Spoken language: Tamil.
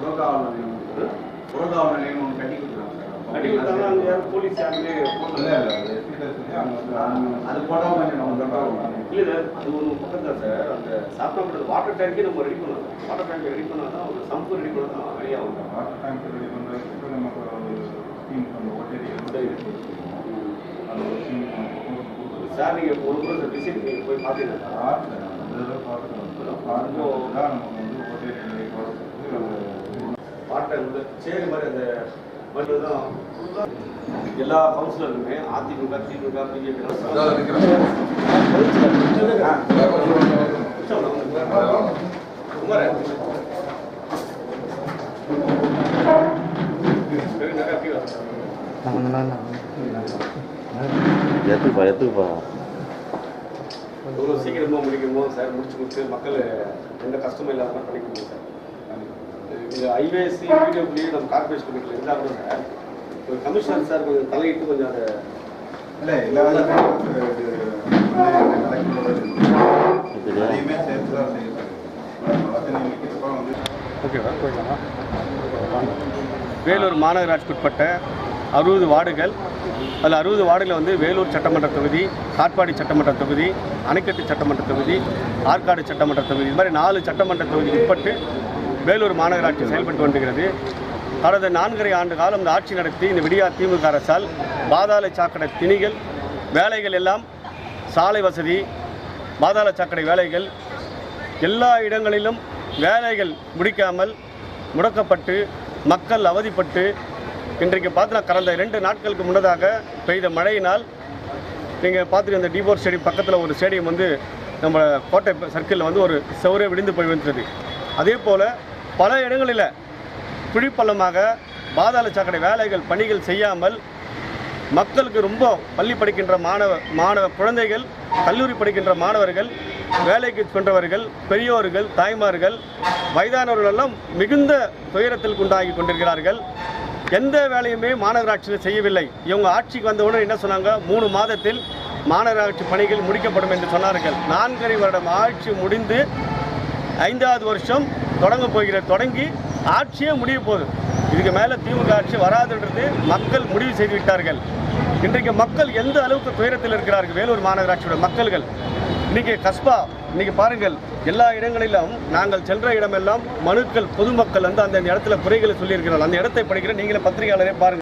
புறகாவல் நிலையம் ஒன்று கட்டி கொடுக்குறாங்க சார். கட்டி கொடுத்தாங்க. அங்கே யாரும் போலீஸ் யாருமே இல்லை அது போட்டால் கொஞ்சம் நம்ம இல்லை சார், அது ஒரு பக்கம் தான் சார். அந்த சாப்பிட வாட்டர் டேங்கே நம்ம ரெடி பண்ணலாம். வாட்டர் டேங்க் ரெடி பண்ணால் தான் ஒரு சம்பு ரெடி பண்ணால் தான் வெளியாகும். வாட்டர் டேங்க் ரெடி பண்ணுறதுக்கு நமக்கு ஒரு ஸ்கீம் அந்த ஓட்டேரி சார் நீங்கள் ஒரு முறை சார் விசிட் நீங்கள் போய் பார்த்தீங்கன்னா வாட்டர் சேரி மாதிரி அந்த மாதிரி தான் எல்லா கவுன்சிலருமே அதிமுக திமுக பிஜேபி எவ்வளோ சீக்கிரமாக முடிக்கணுமோ சார் முடிச்சு மக்கள் எந்த கஷ்டமும் இல்லாமல் பண்ணிக்க முடியும் சார். இந்த ஐவேசி பிடபிள்யூ நம்ம கார்பரேஷன் வீட்டில் இருந்தால் கூட சார் ஒரு கமிஷனர் சார் கொஞ்சம் தலையிட்டு கொஞ்சம் அதை இல்லை எல்லாருமே சேர்த்து தான் ஓகேவா போயிடலாமா? வேலூர் மாநகராட்சிக்குட்பட்ட 60 வார்டுகள், அதில் 60 வார்டுகளில் வந்து வேலூர் சட்டமன்ற தொகுதி, காட்பாடி சட்டமன்ற தொகுதி, அணைக்கட்டு சட்டமன்ற தொகுதி, ஆற்காடு சட்டமன்ற தொகுதி, இது மாதிரி 4 சட்டமன்ற தொகுதி உட்பட்டு வேலூர் மாநகராட்சி செயல்பட்டு வருகிறது. கடந்த 4.5 ஆண்டு காலம் இந்த ஆட்சி நடத்தி இந்த விடியா திமுக அரசால் பாதாள சாக்கடை திணிகள் வேலைகள் எல்லாம், சாலை வசதி, பாதாள சாக்கடை வேலைகள் எல்லா இடங்களிலும் வேலைகள் முடிக்காமல் முடக்கப்பட்டு மக்கள் அவதிப்பட்டு இன்றைக்கு பார்த்தீங்கன்னா கடந்த 2 நாட்களுக்கு முன்னதாக பெய்த மழையினால் நீங்கள் பார்த்துட்டு இந்த டிபோர் ஸ்டேடியம் பக்கத்தில் ஒரு ஸ்டேடியம் வந்து நம்ம கோட்டை சர்க்கிளில் வந்து ஒரு செவரே விழுந்து போய் வந்தது. அதே போல் பல இடங்களில் குழிப்பள்ளமாக பாதாள சாக்கடை வேலைகள் பணிகள் செய்யாமல் மக்களுக்கு ரொம்ப பள்ளி படிக்கின்ற மாணவ குழந்தைகள், கல்லூரி படிக்கின்ற மாணவர்கள், வேலைக்கு சென்றவர்கள், பெரியோர்கள், தாய்மார்கள், வயதானவர்கள் எல்லாம் மிகுந்த துயரத்தில் உண்டாகி கொண்டிருக்கிறார்கள். எந்த வேலையுமே மாநகராட்சியில் செய்யவில்லை. இவங்க ஆட்சிக்கு வந்தவுடன் என்ன சொன்னாங்க, 3 மாதத்தில் மாநகராட்சி பணிகள் முடிக்கப்படும் என்று சொன்னார்கள். 4.5 வருடம் ஆட்சி முடிந்து 5வது வருஷம் தொடங்கி ஆட்சியே முடிய போகுது. இதுக்கு மேலே திமுக ஆட்சி வராதுன்றது மக்கள் முடிவு செய்து விட்டார்கள். இன்றைக்கு மக்கள் எந்த அளவுக்கு துயரத்தில் இருக்கிறார்கள் வேலூர் மாநகராட்சியோட மக்கள்கள். இன்றைக்கி கஸ்பா இன்றைக்கி பாருங்கள், எல்லா இடங்களிலும் நாங்கள் சென்ற இடமெல்லாம் மனுக்கள் பொதுமக்கள் வந்து அந்த இடத்துல குறைகளை சொல்லியிருக்கிறார்கள். அந்த இடத்தை படிக்கிற நீங்களே பத்திரிகையாளரே பாருங்கள்.